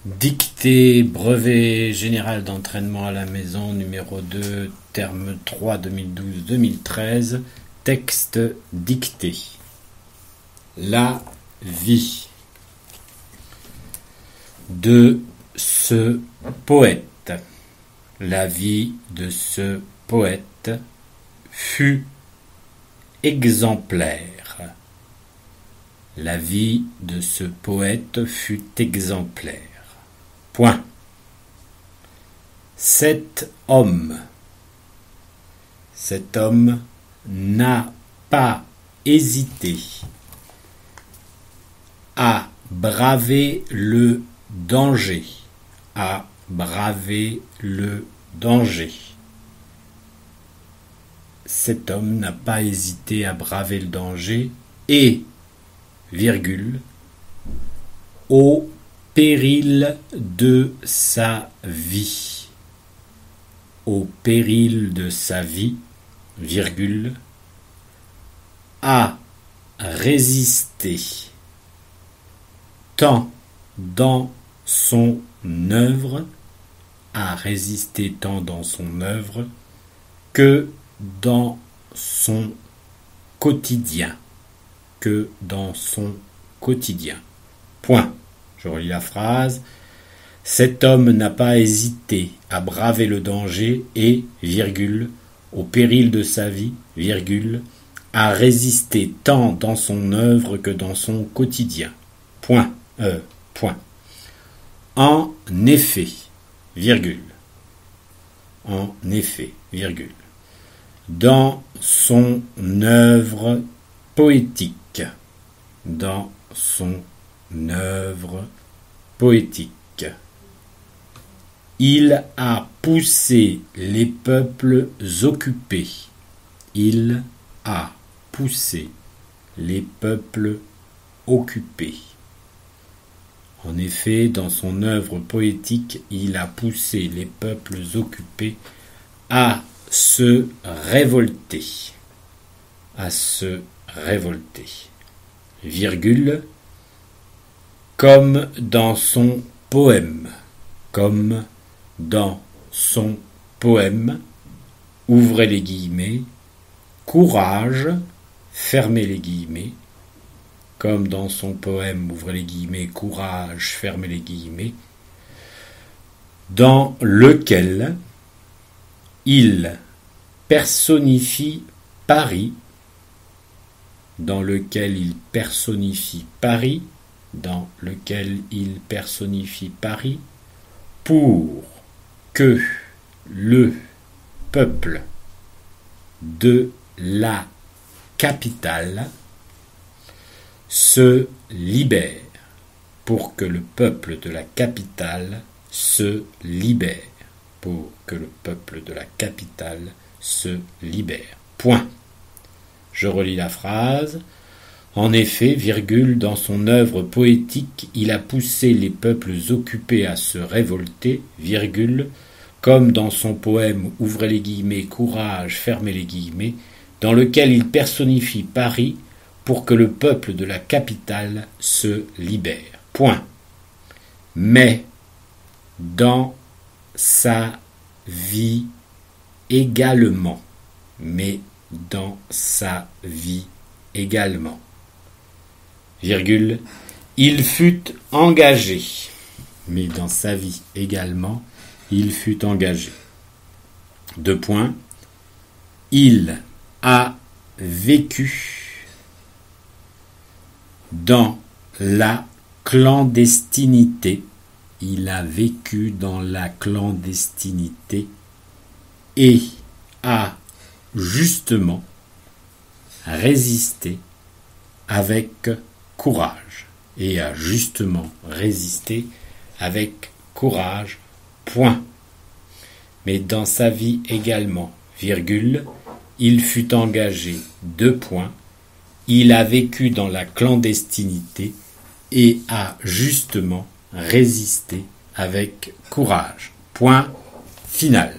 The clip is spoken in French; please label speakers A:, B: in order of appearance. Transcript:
A: Dictée, brevet général d'entraînement à la maison, numéro 2, terme 3, 2012-2013, texte dicté. La vie de ce poète. La vie de ce poète fut exemplaire. La vie de ce poète fut exemplaire. Point. Cet homme n'a pas hésité à braver le danger, à braver le danger. Cet homme n'a pas hésité à braver le danger et, virgule, au péril de sa vie. Au péril de sa vie, virgule, a résisté tant dans son œuvre, a résisté tant dans son œuvre que dans son quotidien, que dans son quotidien. Point. Je relis la phrase. Cet homme n'a pas hésité à braver le danger et, virgule, au péril de sa vie, virgule, à résister tant dans son œuvre que dans son quotidien. Point. Point. En effet, virgule. En effet, virgule. Dans son œuvre poétique. Dans son œuvre poétique. Il a poussé les peuples occupés. Il a poussé les peuples occupés. En effet, dans son œuvre poétique, il a poussé les peuples occupés à se révolter. À se révolter. Virgule. Comme dans son poème. Comme dans son poème. Ouvrez les guillemets. Courage. Fermez les guillemets. Comme dans son poème, ouvrez les guillemets, courage, fermez les guillemets, dans lequel il personnifie Paris, dans lequel il personnifie Paris, dans lequel il personnifie Paris, pour que le peuple de la capitale se libère, pour que le peuple de la capitale se libère, pour que le peuple de la capitale se libère. Point. Je relis la phrase. En effet, virgule, dans son œuvre poétique, il a poussé les peuples occupés à se révolter, virgule, comme dans son poème, ouvrez les guillemets, courage, fermez les guillemets, dans lequel il personnifie Paris, pour que le peuple de la capitale se libère. Point. Mais dans sa vie également. Mais dans sa vie également. Virgule. Il fut engagé. Mais dans sa vie également, il fut engagé. Deux points. Il a vécu dans la clandestinité. Il a vécu dans la clandestinité et a justement résisté avec courage. Et a justement résisté avec courage. Point. Mais dans sa vie également, virgule, il fut engagé. Deux points. Il a vécu dans la clandestinité et a justement résisté avec courage. Point final.